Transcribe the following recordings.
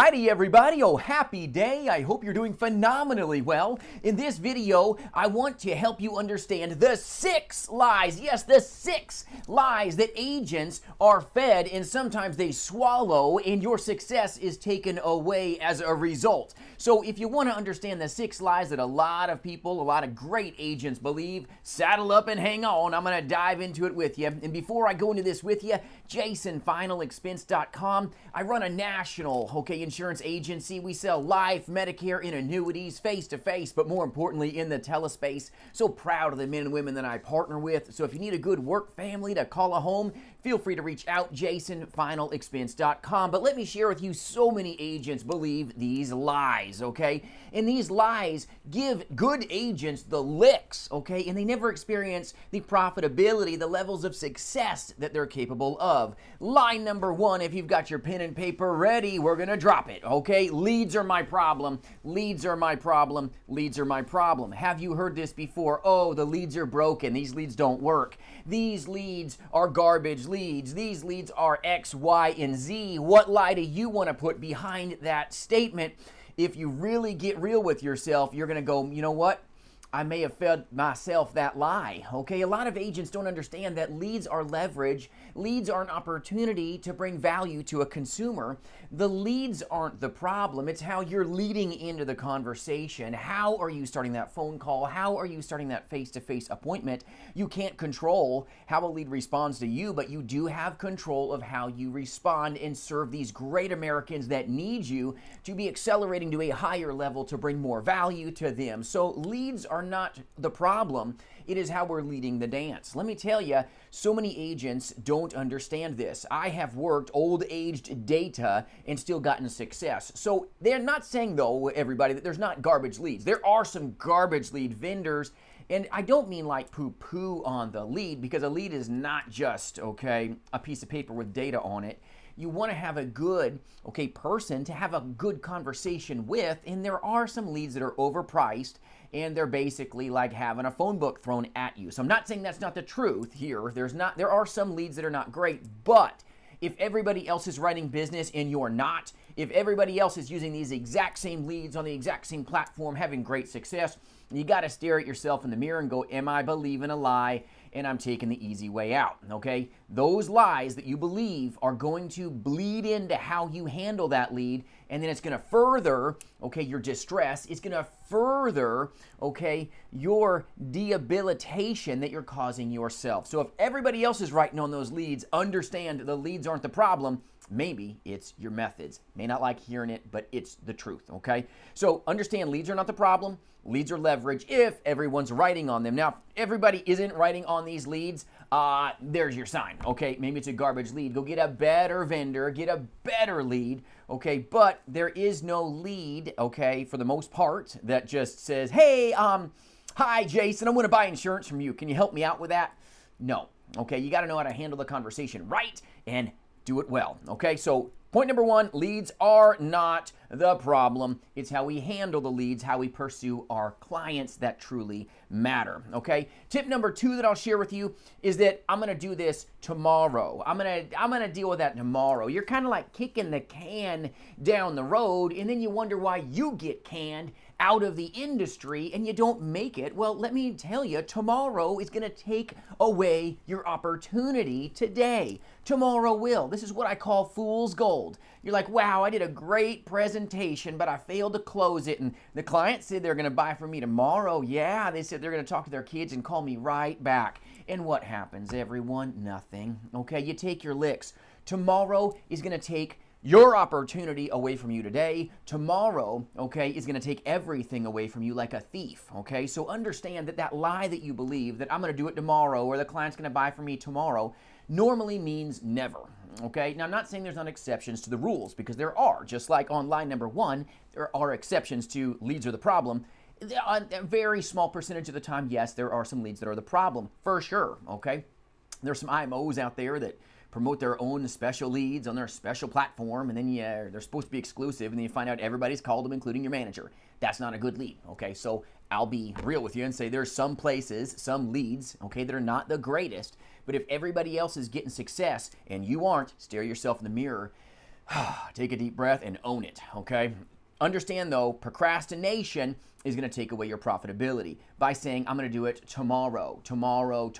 Alrighty everybody, oh happy day. I hope you're doing phenomenally well. In this video, I want to help you understand the 6 lies, yes, the 6 lies that agents are fed and sometimes they swallow and your success is taken away as a result. So if you want to understand the 6 lies that a lot of people, a lot of great agents believe, saddle up and hang on. I'm going to dive into it with you. And before I go into this with you, JasonFinalExpense.com. I run a national, insurance agency. We sell life, Medicare, and annuities face-to-face, but more importantly in the telespace. So proud of the men and women that I partner with. So if you need a good work family to call a home, feel free to reach out, JasonFinalExpense.com. But let me share with you, so many agents believe these lies, okay? And these lies give good agents the licks, okay? And they never experience the profitability, the levels of success that they're capable of. Lie number 1, if you've got your pen and paper ready, we're gonna drop it, okay? Leads are my problem. Leads are my problem. Leads are my problem. Have you heard this before? Oh, the leads are broken. These leads don't work. These leads are garbage leads. These leads are X, Y, and Z. What lie do you want to put behind that statement? If you really get real with yourself, you're going to go, you know what? I may have fed myself that lie, okay? A lot of agents don't understand that leads are leverage. Leads are an opportunity to bring value to a consumer. The leads aren't the problem. It's how you're leading into the conversation. How are you starting that phone call? How are you starting that face-to-face appointment? You can't control how a lead responds to you, but you do have control of how you respond and serve these great Americans that need you to be accelerating to a higher level to bring more value to them. So leads are not the problem. It is how we're leading the dance. Let me tell you, so many agents don't understand this. I have worked old-aged data and still gotten success. So they're not saying, though, everybody, that there's not garbage leads. There are some garbage lead vendors, and I don't mean like poo-poo on the lead, because a lead is not just, a piece of paper with data on it. You want to have a good, person to have a good conversation with, and there are some leads that are overpriced, and they're basically like having a phone book thrown at you. So I'm not saying that's not the truth here. There are some leads that are not great, but if everybody else is writing business and you're not, if everybody else is using these exact same leads on the exact same platform, having great success, you got to stare at yourself in the mirror and go, am I believing a lie? And I'm taking the easy way out, okay? Those lies that you believe are going to bleed into how you handle that lead, and then it's going to further, your distress. It's going to further, your debilitation that you're causing yourself. So if everybody else is writing on those leads, understand the leads aren't the problem. Maybe it's your methods. May not like hearing it, but it's the truth, okay? So understand leads are not the problem. Leads are leverage if everyone's writing on them. Now, if everybody isn't writing on these leads, there's your sign, okay? Maybe it's a garbage lead. Go get a better vendor, get a better lead, okay? But there is no lead, for the most part, that just says, hey, hi, Jason, I want to buy insurance from you. Can you help me out with that? No, okay? You got to know how to handle the conversation right and do it well, okay? So point number 1, leads are not the problem. It's how we handle the leads, how we pursue our clients that truly matter, okay? Tip number 2 that I'll share with you is that I'm going to do this tomorrow. I'm going to deal with that tomorrow. You're kind of like kicking the can down the road, and then you wonder why you get canned out of the industry and you don't make it. Well, let me tell you, tomorrow is going to take away your opportunity today. Tomorrow will. This is what I call fool's gold. You're like, wow, I did a great presentation, but I failed to close it. And the client said they're going to buy from me tomorrow. Yeah, they said they're going to talk to their kids and call me right back. And what happens, everyone? Nothing. Okay, you take your licks. Tomorrow is going to take your opportunity away from you today. Tomorrow, is going to take everything away from you like a thief, okay? So understand that that lie that you believe, that I'm going to do it tomorrow or the client's going to buy from me tomorrow, normally means never, okay? Now, I'm not saying there's not exceptions to the rules, because there are. Just like on line number 1, there are exceptions to leads are the problem. A very small percentage of the time, yes, there are some leads that are the problem, for sure, okay? There's some IMOs out there that promote their own special leads on their special platform, and then they're supposed to be exclusive, and then you find out everybody's called them, including your manager. That's not a good lead, okay? So I'll be real with you and say there's some places, some leads, that are not the greatest, but if everybody else is getting success and you aren't, stare yourself in the mirror. Take a deep breath and own it, okay? Understand though, procrastination is going to take away your profitability by saying, I'm going to do it tomorrow. Tomorrow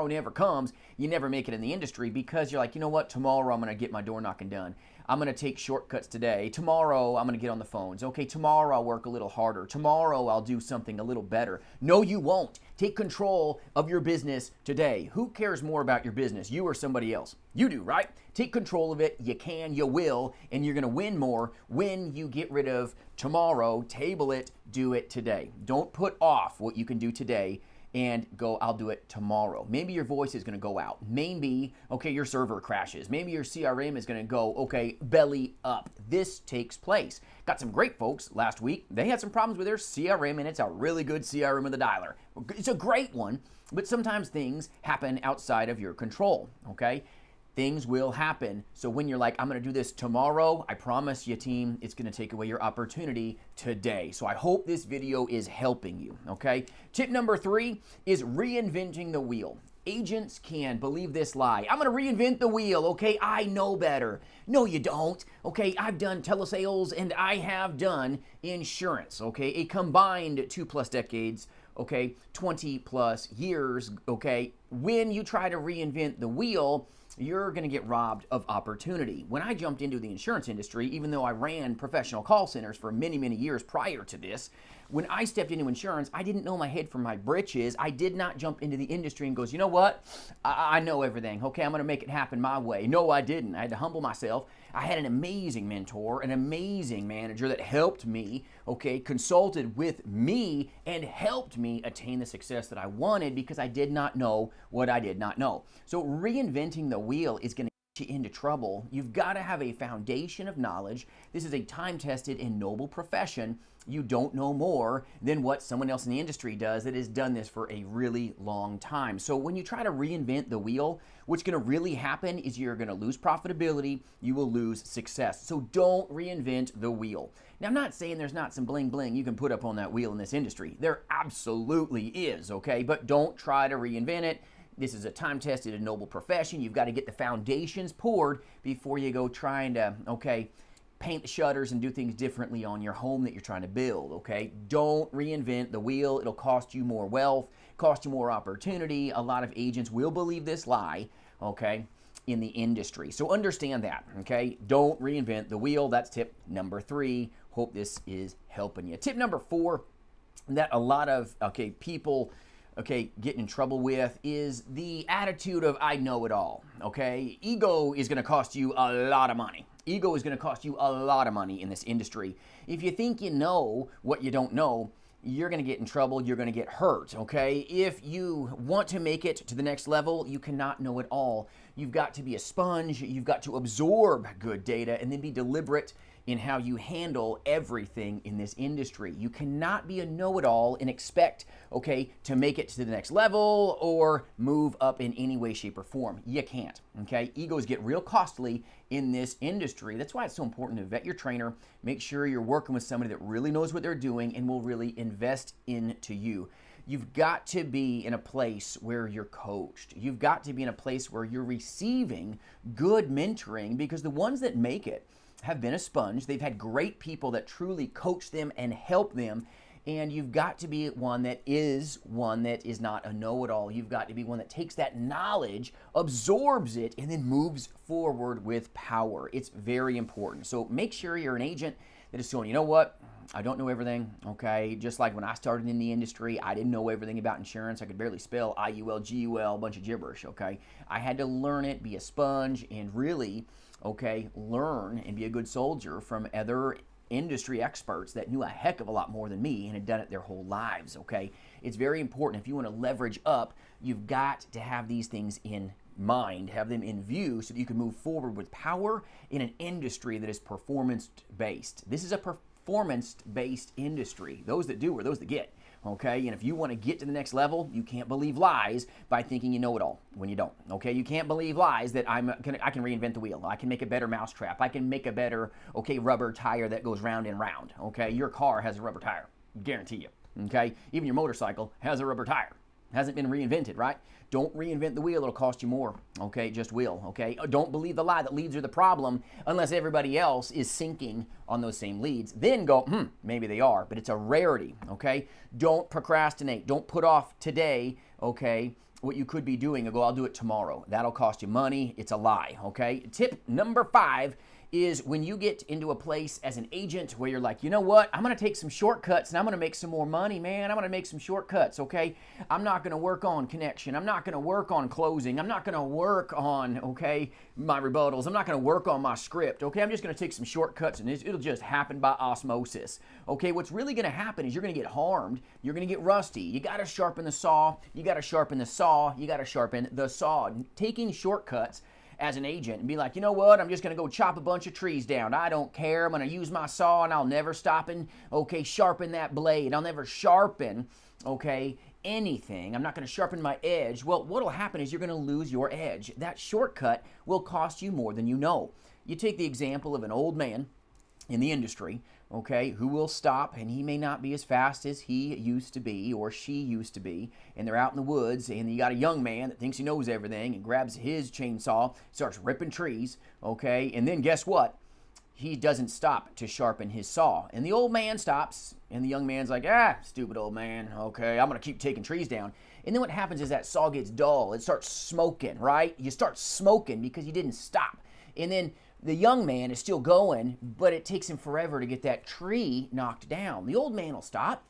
never comes. You never make it in the industry because you're like, you know what? Tomorrow I'm going to get my door knocking done. I'm going to take shortcuts today. Tomorrow I'm going to get on the phones. Okay, tomorrow I'll work a little harder. Tomorrow I'll do something a little better. No, you won't. Take control of your business today. Who cares more about your business, you or somebody else? You do, right? Take control of it. You can, you will, and you're going to win more when you get rid of tomorrow, table it, do it today. Don't put off what you can do today and go, I'll do it tomorrow. Maybe your voice is going to go out. Maybe, okay, your server crashes. Maybe your CRM is going to go, okay, belly up. This takes place. Got some great folks last week. They had some problems with their CRM, and it's a really good CRM with a dialer. It's a great one, but sometimes things happen outside of your control, okay? Things will happen. So when you're like, I'm going to do this tomorrow, I promise you, team, it's going to take away your opportunity today. So I hope this video is helping you, okay? Tip number 3 is reinventing the wheel. Agents can believe this lie. I'm going to reinvent the wheel, okay? I know better. No, you don't, okay? I've done telesales and I have done insurance, okay? A combined 2+ decades, okay? 20+ years, okay? When you try to reinvent the wheel, you're going to get robbed of opportunity. When I jumped into the insurance industry, even though I ran professional call centers for many, many years prior to this, when I stepped into insurance, I didn't know my head from my britches. I did not jump into the industry and goes, you know what? I know everything. Okay, I'm going to make it happen my way. No, I didn't. I had to humble myself. I had an amazing mentor, an amazing manager that helped me, okay, consulted with me and helped me attain the success that I wanted because I did not know what I did not know. So reinventing the wheel is going to get you into trouble. You've got to have a foundation of knowledge. This is a time-tested and noble profession. You don't know more than what someone else in the industry does that has done this for a really long time. So when you try to reinvent the wheel, what's going to really happen is you're going to lose profitability, you will lose success. So don't reinvent the wheel. Now, I'm not saying there's not some bling bling you can put up on that wheel in this industry. There absolutely is, okay? But don't try to reinvent it. This is a time-tested and noble profession. You've got to get the foundations poured before you go trying to, okay, paint the shutters and do things differently on your home that you're trying to build, okay? Don't reinvent the wheel. It'll cost you more wealth, cost you more opportunity. A lot of agents will believe this lie, okay, in the industry. So understand that, okay? Don't reinvent the wheel. That's tip number 3. Hope this is helping you. Tip number 4 that a lot of, okay, people, okay, getting in trouble with is the attitude of I know it all, okay? Ego is going to cost you a lot of money. Ego is going to cost you a lot of money in this industry. If you think you know what you don't know, you're going to get in trouble. You're going to get hurt, okay? If you want to make it to the next level, you cannot know it all. You've got to be a sponge. You've got to absorb good data and then be deliberate in how you handle everything in this industry. You cannot be a know-it-all and expect, okay, to make it to the next level or move up in any way, shape, or form. You can't, okay? Egos get real costly in this industry. That's why it's so important to vet your trainer. Make sure you're working with somebody that really knows what they're doing and will really invest into you. You've got to be in a place where you're coached. You've got to be in a place where you're receiving good mentoring because the ones that make it have been a sponge. They've had great people that truly coach them and help them. And you've got to be one that is not a know-it-all. You've got to be one that takes that knowledge, absorbs it, and then moves forward with power. It's very important. So make sure you're an agent that is going, you know what? I don't know everything, okay? Just like when I started in the industry, I didn't know everything about insurance. I could barely spell IUL, GUL, a bunch of gibberish, okay? I had to learn it, be a sponge, and really, okay, learn and be a good soldier from other industry experts that knew a heck of a lot more than me and had done it their whole lives, okay? It's very important. If you want to leverage up, you've got to have these things in mind, have them in view so that you can move forward with power in an industry that is performance-based. This is a performance-based industry. Those that do are those that get, okay? And if you want to get to the next level, you can't believe lies by thinking you know it all when you don't, okay? You can't believe lies that I can reinvent the wheel. I can make a better mousetrap. I can make a better, okay, rubber tire that goes round and round, okay? Your car has a rubber tire, guarantee you, okay? Even your motorcycle has a rubber tire. Hasn't been reinvented, right? Don't reinvent the wheel. It'll cost you more. Okay, it just will. Okay, don't believe the lie that leads are the problem unless everybody else is sinking on those same leads. Then go, maybe they are, but it's a rarity. Okay, don't procrastinate. Don't put off today. Okay, what you could be doing and go, I'll do it tomorrow. That'll cost you money. It's a lie. Okay, tip number 5 is when you get into a place as an agent where you're like, you know what, I'm going to take some shortcuts and I'm going to make some more money, man. I'm going to make some shortcuts, okay? I'm not going to work on connection. I'm not going to work on closing. I'm not going to work on, okay, my rebuttals. I'm not going to work on my script, okay? I'm just going to take some shortcuts and it'll just happen by osmosis, okay? What's really going to happen is you're going to get harmed. You're going to get rusty. You got to sharpen the saw. You got to sharpen the saw. You got to sharpen the saw. Taking shortcuts as an agent and be like, you know what, I'm just going to go chop a bunch of trees down. I don't care. I'm going to use my saw and I'll never stop and, okay, sharpen that blade. I'll never sharpen, okay, anything. I'm not going to sharpen my edge. Well, what'll happen is you're going to lose your edge. That shortcut will cost you more than you know. You take the example of an old man in the industry, okay, who will stop, and he may not be as fast as he used to be or she used to be, and they're out in the woods, and you got a young man that thinks he knows everything and grabs his chainsaw, starts ripping trees, okay, and then guess what? He doesn't stop to sharpen his saw, and the old man stops, and the young man's like, stupid old man, okay, I'm gonna keep taking trees down. And then what happens is that saw gets dull. It starts smoking, right? You start smoking because you didn't stop. And then the young man is still going, but it takes him forever to get that tree knocked down. The old man will stop,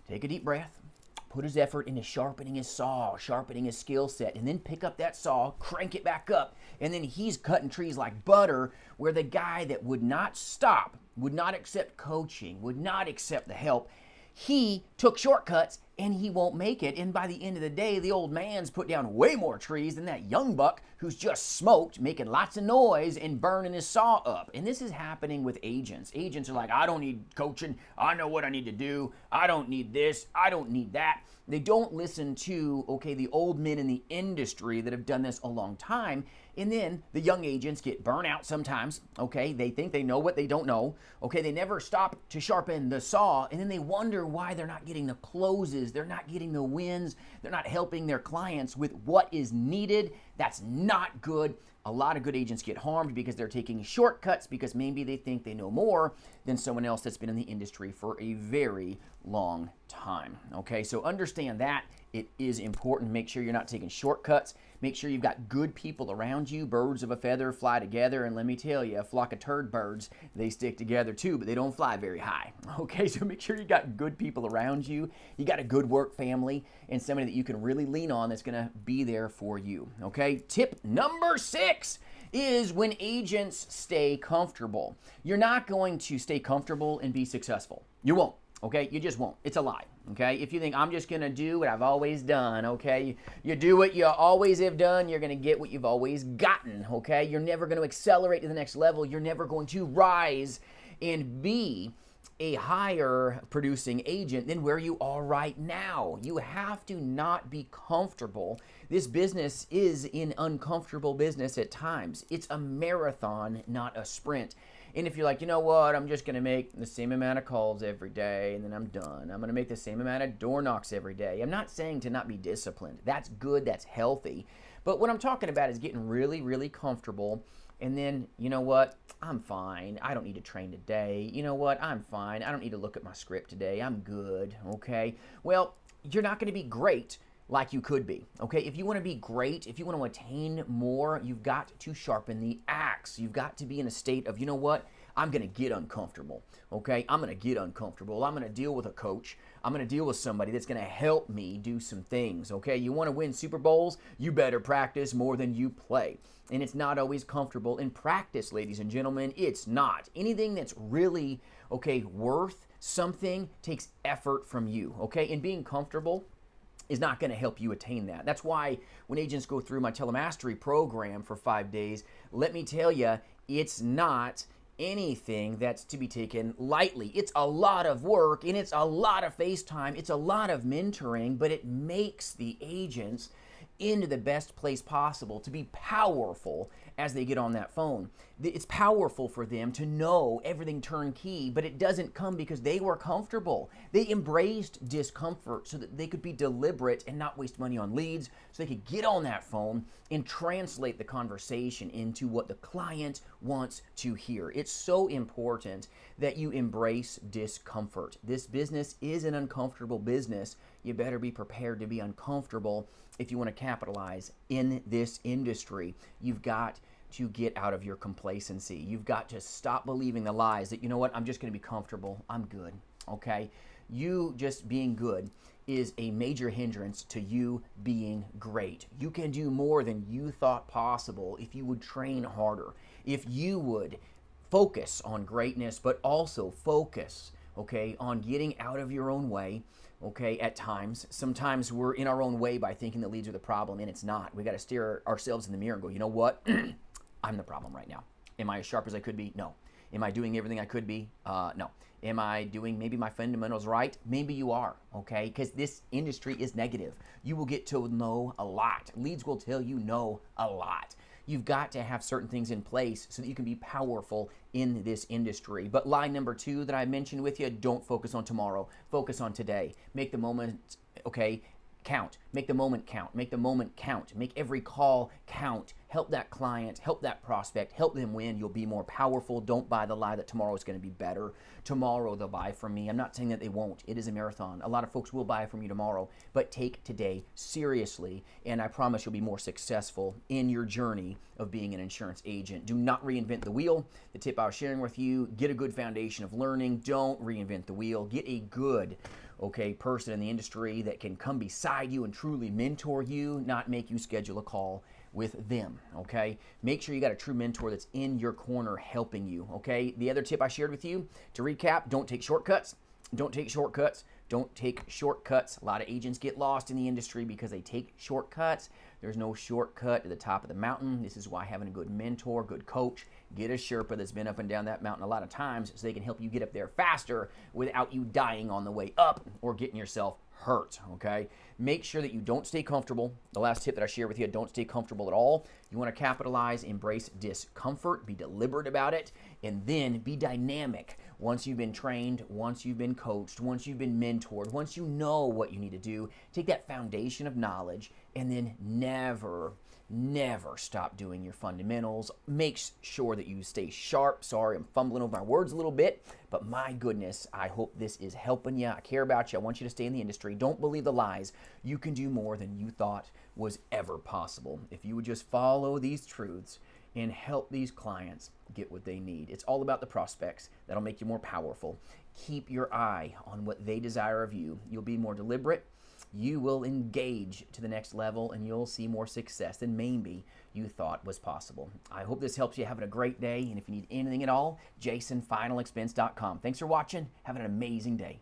take a deep breath, put his effort into sharpening his saw, sharpening his skill set, and then pick up that saw, crank it back up, and then he's cutting trees like butter, where the guy that would not stop, would not accept coaching, would not accept the help, he took shortcuts and he won't make it. And by the end of the day, the old man's put down way more trees than that young buck who's just smoked, making lots of noise and burning his saw up. And this is happening with agents. Agents are like, I don't need coaching. I know what I need to do. I don't need this. I don't need that. They don't listen to, okay, the old men in the industry that have done this a long time. And then the young agents get burnt out sometimes, okay? They think they know what they don't know, okay? They never stop to sharpen the saw, and then they wonder why they're not getting the closes, they're not getting the wins, they're not helping their clients with what is needed. That's not good. A lot of good agents get harmed because they're taking shortcuts because maybe they think they know more than someone else that's been in the industry for a very long time, okay? So understand that. It is important. Make sure you're not taking shortcuts. Make sure you've got good people around you. Birds of a feather fly together, and let me tell you, a flock of turd birds, they stick together too, but they don't fly very high, okay? So make sure you got good people around you. You got a good work family and somebody that you can really lean on that's going to be there for you, okay? Tip number 6 is when agents stay comfortable. You're not going to stay comfortable and be successful. You won't. Okay, you just won't. It's a lie. Okay, if you think I'm just gonna do what I've always done, okay, you do what you always have done, you're gonna get what you've always gotten. Okay, you're never going to accelerate to the next level. You're never going to rise and be a higher producing agent than where you are right now. You have to not be comfortable. This business is an uncomfortable business at times. It's a marathon, not a sprint. And if you're like, you know what, I'm just going to make the same amount of calls every day and then I'm done. I'm going to make the same amount of door knocks every day. I'm not saying to not be disciplined. That's good. That's healthy. But what I'm talking about is getting really, really comfortable. And then, you know what, I'm fine. I don't need to train today. You know what, I'm fine. I don't need to look at my script today. I'm good. Okay. Well, you're not going to be great like you could be, okay? If you want to be great, if you want to attain more, you've got to sharpen the axe. You've got to be in a state of, you know what, I'm going to get uncomfortable, okay? I'm going to get uncomfortable. I'm going to deal with a coach. I'm going to deal with somebody that's going to help me do some things, okay? You want to win Super Bowls? You better practice more than you play. And it's not always comfortable in practice, ladies and gentlemen. It's not. Anything that's really, okay, worth something takes effort from you, okay? And being comfortable is not going to help you attain that. That's why when agents go through my telemastery program for 5 days, let me tell you, it's not anything that's to be taken lightly. It's a lot of work and it's a lot of face time. It's a lot of mentoring, but it makes the agents into the best place possible to be powerful as they get on that phone. It's powerful for them to know everything turnkey, but it doesn't come because they were comfortable. They embraced discomfort so that they could be deliberate and not waste money on leads, so they could get on that phone and translate the conversation into what the client wants to hear. It's so important that you embrace discomfort. This business is an uncomfortable business. You better be prepared to be uncomfortable if you want to capitalize in this industry. You've got to get out of your complacency. You've got to stop believing the lies that, you know what, I'm just going to be comfortable. I'm good. Okay? You just being good is a major hindrance to you being great. You can do more than you thought possible if you would train harder, if you would focus on greatness, but also focus, okay, on getting out of your own way. Okay, at times, sometimes we're in our own way by thinking that leads are the problem, and it's not. We got to stare ourselves in the mirror and go, you know what? I'm the problem right now. Am I as sharp as I could be? No. Am I doing everything I could be? No. Am I doing maybe my fundamentals right? Maybe you are, okay? Because this industry is negative. You will get to know a lot. Leads will tell you no a lot. You've got to have certain things in place so that you can be powerful in this industry. But lie number 2 that I mentioned with you, don't focus on tomorrow. Focus on today. Make the moment, okay, count. Make the moment count. Make the moment count. Make every call count. Help that client, help that prospect, help them win. You'll be more powerful. Don't buy the lie that tomorrow is going to be better. Tomorrow they'll buy from me. I'm not saying that they won't. It is a marathon. A lot of folks will buy from you tomorrow, but take today seriously, and I promise you'll be more successful in your journey of being an insurance agent. Do not reinvent the wheel. The tip I was sharing with you, get a good foundation of learning. Don't reinvent the wheel. Get a good, okay, person in the industry that can come beside you and truly mentor you, not make you schedule a call with them, okay? Make sure you got a true mentor that's in your corner helping you, okay? The other tip I shared with you, to recap, don't take shortcuts. Don't take shortcuts. Don't take shortcuts. A lot of agents get lost in the industry because they take shortcuts. There's no shortcut to the top of the mountain. This is why having a good mentor, good coach, get a Sherpa that's been up and down that mountain a lot of times so they can help you get up there faster without you dying on the way up or getting yourself hurt, okay? Make sure that you don't stay comfortable. The last tip that I share with you, don't stay comfortable at all. You want to capitalize, embrace discomfort, be deliberate about it, and then be dynamic. Once you've been trained, once you've been coached, once you've been mentored, once you know what you need to do, take that foundation of knowledge and then never stop doing your fundamentals. Make sure that you stay sharp. Sorry, I'm fumbling over my words a little bit, but my goodness, I hope this is helping you. I care about you. I want you to stay in the industry. Don't believe the lies. You can do more than you thought was ever possible. If you would just follow these truths and help these clients get what they need. It's all about the prospects. That'll make you more powerful. Keep your eye on what they desire of you. You'll be more deliberate. You will engage to the next level, and you'll see more success than maybe you thought was possible. I hope this helps you. Having a great day, and if you need anything at all, jasonfinalexpense.com. Thanks for watching. Have an amazing day.